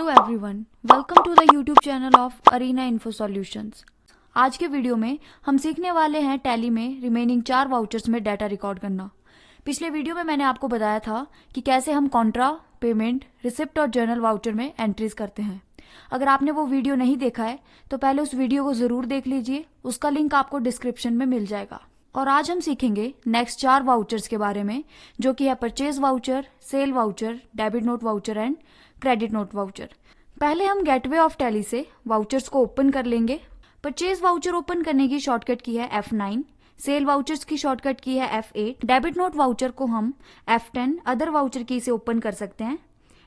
Hello everyone, welcome to the YouTube channel of Arena Info Solutions. आज के video में हम सीखने वाले हैं टैली में रिमेनिंग 4 वाउचर्स में डाटा रिकॉर्ड करना। पिछले वीडियो में मैंने आपको बताया था कि कैसे हम कॉन्ट्रा, पेमेंट, रिसिप्ट और जर्नल वाउचर में एंट्रीज करते हैं। अगर आपने वो वीडियो नहीं देखा है तो पहले उस वीडियो को ज़रूर देख लीजिए, उसका लिंक आपको डिस्क्रिप्शन में मिल जाएगा। और आज हम सीखेंगे नेक्स्ट 4 वाउचर्स के बारे में, जो कि है purchase voucher, cell voucher, debit note voucher and credit note voucher. पहले हम गेटवे ऑफ टैली से वाउचर्स को ओपन कर लेंगे। परचेज वाउचर ओपन करने की शॉर्टकट की है F9, सेल वाउचर्स की शॉर्टकट की है F8, डेबिट नोट वाउचर को हम F10 अदर वाउचर की से ओपन कर सकते हैं।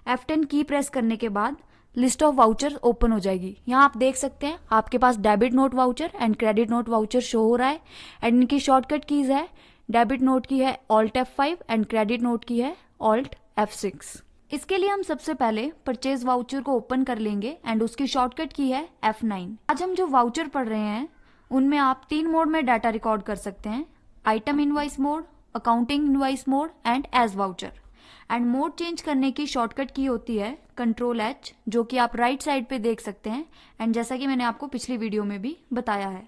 F10 की प्रेस करने के बाद लिस्ट ऑफ वाउचर ओपन हो जाएगी। यहाँ आप देख सकते हैं आपके पास debit note voucher and credit note voucher show हो रहा है एंड इनकी शॉर्टकट कीज है, डेबिट नोट की है Alt F5 and credit note की है Alt F6। इसके लिए हम सबसे पहले परचेज वाउचर को ओपन कर लेंगे एंड उसकी शॉर्टकट की है F9। आज हम जो वाउचर पढ़ रहे हैं उनमें आप 3 मोड में डाटा रिकॉर्ड कर सकते हैं, item invoice mode, accounting invoice mode and as voucher. And mode change करने की शॉर्टकट की होती है Ctrl+H, जो कि आप राइट साइड पे देख सकते हैं एंड जैसा कि मैंने आपको पिछली वीडियो में भी बताया है।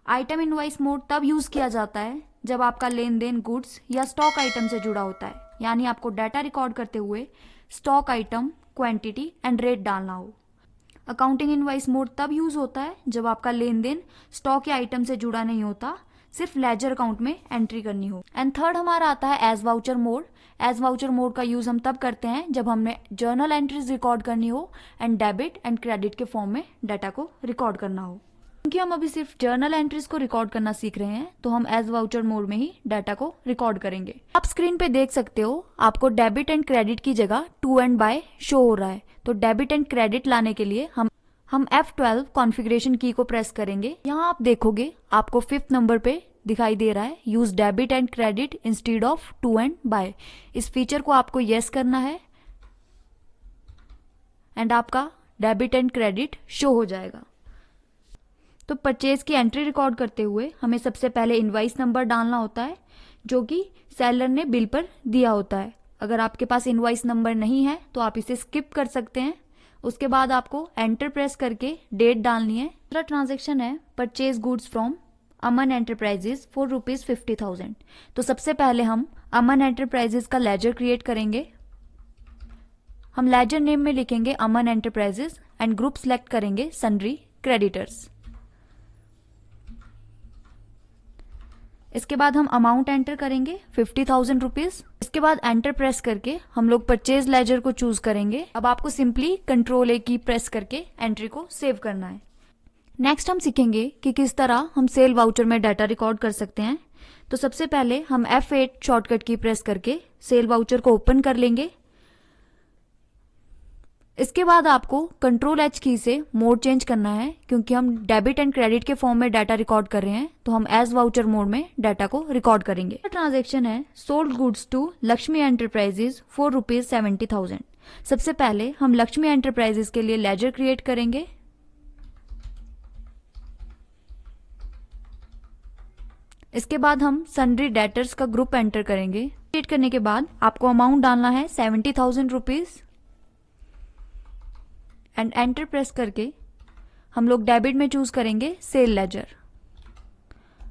आइटम इनवाइस मोड तब यूज किया जाता है जब आपका लेन देन गुड्स या स्टॉक आइटम से जुड़ा होता है, यानी आपको डाटा रिकॉर्ड करते हुए stock item, quantity and rate डालना हो। अकाउंटिंग इनवाइस मोड तब यूज होता है जब आपका लेन देन स्टॉक या आइटम से जुड़ा नहीं होता, सिर्फ लेजर अकाउंट में एंट्री करनी हो। एंड थर्ड हमारा आता है as voucher mode. As voucher mode का यूज हम तब करते हैं जब हमें जर्नल एंट्रीज रिकॉर्ड करनी हो एंड डेबिट एंड क्रेडिट के फॉर्म में डाटा को रिकॉर्ड करना हो। क्योंकि हम अभी सिर्फ जर्नल एंट्रीज को रिकॉर्ड करना सीख रहे हैं तो हम एज वाउचर मोड में ही डाटा को रिकॉर्ड करेंगे। आप स्क्रीन पे देख सकते हो आपको डेबिट एंड क्रेडिट की जगह टू एंड बाय शो हो रहा है। तो डेबिट एंड क्रेडिट लाने के लिए हम F12 कॉन्फ़िगरेशन की को प्रेस करेंगे। यहाँ आप देखोगे आपको 5th नंबर पे दिखाई दे रहा है use debit and credit instead of to and by. इस फीचर को आपको यस करना है एंड आपका डेबिट एंड क्रेडिट शो हो जाएगा। तो परचेज की एंट्री रिकॉर्ड करते हुए हमें सबसे पहले इनवाइस नंबर डालना होता है, जो कि सेलर ने बिल पर दिया होता है। अगर आपके पास इनवाइस नंबर नहीं है तो आप इसे स्किप कर सकते हैं। उसके बाद आपको एंटर प्रेस करके डेट डालनी है। दूसरा ट्रांजेक्शन है purchase goods from Aman enterprises for ₹50,000। तो सबसे पहले हम अमन एंटरप्राइजेज का लेजर क्रिएट करेंगे। हम लेजर नेम में लिखेंगे अमन एंटरप्राइजेज एंड ग्रुप सेलेक्ट करेंगे सन्ड्री क्रेडिटर्स। इसके बाद हम अमाउंट एंटर करेंगे 50,000 रुपीज। इसके बाद एंटर प्रेस करके हम लोग परचेज लेजर को चूज करेंगे। अब आपको सिंपली Ctrl+A की प्रेस करके एंट्री को सेव करना है। नेक्स्ट हम सीखेंगे कि किस तरह हम सेल वाउचर में डाटा रिकॉर्ड कर सकते हैं। तो सबसे पहले हम F8 शॉर्टकट की प्रेस करके सेल वाउचर को ओपन कर लेंगे। इसके बाद आपको Ctrl+H की से मोड चेंज करना है, क्योंकि हम डेबिट एंड क्रेडिट के फॉर्म में डाटा रिकॉर्ड कर रहे हैं तो हम एज वाउचर मोड में डाटा को रिकॉर्ड करेंगे। ट्रांजैक्शन है sold goods to Lakshmi Enterprises for ₹70,000। सबसे पहले हम लक्ष्मी एंटरप्राइजेज के लिए लेजर क्रिएट करेंगे। इसके बाद हम सन्ड्री डेटर्स का ग्रुप एंटर करेंगे। क्रिएट करने के बाद आपको अमाउंट डालना है 70,000 रुपीज एंड एंटर प्रेस करके हम लोग डेबिट में चूज करेंगे सेल लेजर।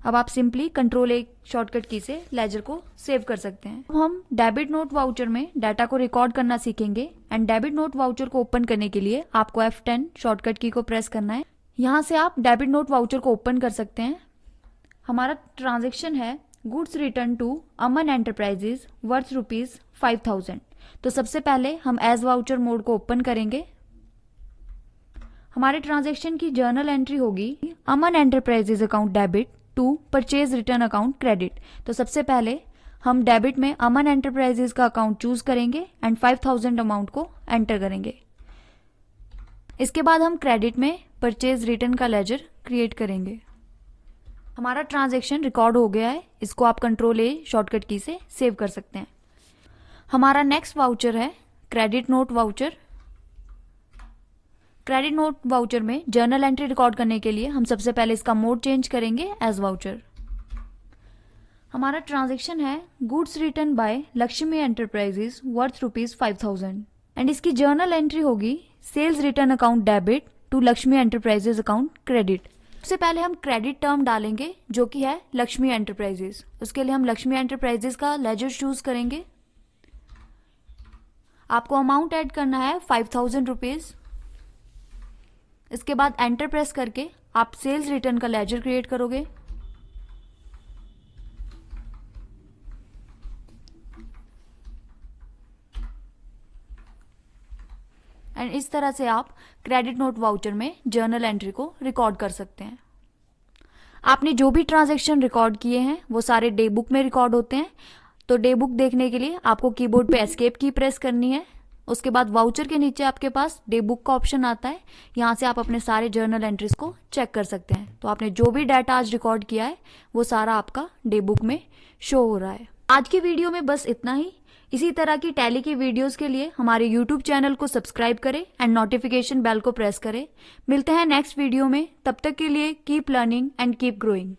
अब आप सिंपली Ctrl+A शॉर्टकट की से लेजर को सेव कर सकते हैं। अब हम डेबिट नोट वाउचर में डाटा को रिकॉर्ड करना सीखेंगे एंड डेबिट नोट वाउचर को ओपन करने के लिए आपको F10 शॉर्टकट की को प्रेस करना है। यहाँ से आप डेबिट नोट वाउचर को ओपन कर सकते हैं। हमारा ट्रांजेक्शन है goods return to Aman enterprises worth ₹5,000। तो सबसे पहले हम एज वाउचर मोड को ओपन करेंगे। हमारे ट्रांजैक्शन की जर्नल एंट्री होगी Aman enterprises account debit to purchase return account credit. तो सबसे पहले हम डेबिट में अमन एंटरप्राइजेज का अकाउंट चूज करेंगे एंड 5,000 अमाउंट को एंटर करेंगे। इसके बाद हम क्रेडिट में परचेज रिटर्न का लेजर क्रिएट करेंगे। हमारा ट्रांजैक्शन रिकॉर्ड हो गया है। इसको आप Ctrl+A शॉर्टकट की से सेव कर सकते हैं। हमारा नेक्स्ट वाउचर है credit note voucher. Credit note voucher में जर्नल एंट्री रिकॉर्ड करने के लिए हम सबसे पहले इसका मोड चेंज करेंगे एज वाउचर। हमारा ट्रांजैक्शन है goods return by Lakshmi Enterprises worth ₹5,000 and इसकी जर्नल एंट्री होगी sales return account debit to Lakshmi Enterprises account credit. सबसे पहले हम क्रेडिट टर्म डालेंगे जो कि है लक्ष्मी एंटरप्राइजेज। उसके लिए हम लक्ष्मी एंटरप्राइजेज का लेजर चूज करेंगे। आपको अमाउंट ऐड करना है 5000 रुपीज। इसके बाद एंटर प्रेस करके आप सेल्स रिटर्न का लेजर क्रिएट करोगे। एंड इस तरह से आप क्रेडिट नोट वाउचर में जर्नल एंट्री को रिकॉर्ड कर सकते हैं। आपने जो भी ट्रांजैक्शन रिकॉर्ड किए हैं वो सारे डे बुक में रिकॉर्ड होते हैं। तो डे बुक देखने के लिए आपको कीबोर्ड पे एस्केप की प्रेस करनी है। उसके बाद वाउचर के नीचे आपके पास डे बुक का ऑप्शन आता है। यहाँ से आप अपने सारे जर्नल एंट्रीज को चेक कर सकते हैं। तो आपने जो भी डाटा आज रिकॉर्ड किया है वो सारा आपका डे बुक में शो हो रहा है। आज की वीडियो में बस इतना ही। इसी तरह की टैली की वीडियोस के लिए हमारे यूट्यूब चैनल को सब्सक्राइब करें एंड नोटिफिकेशन बेल को प्रेस करें। मिलते हैं नेक्स्ट वीडियो में। तब तक के लिए keep learning and keep growing.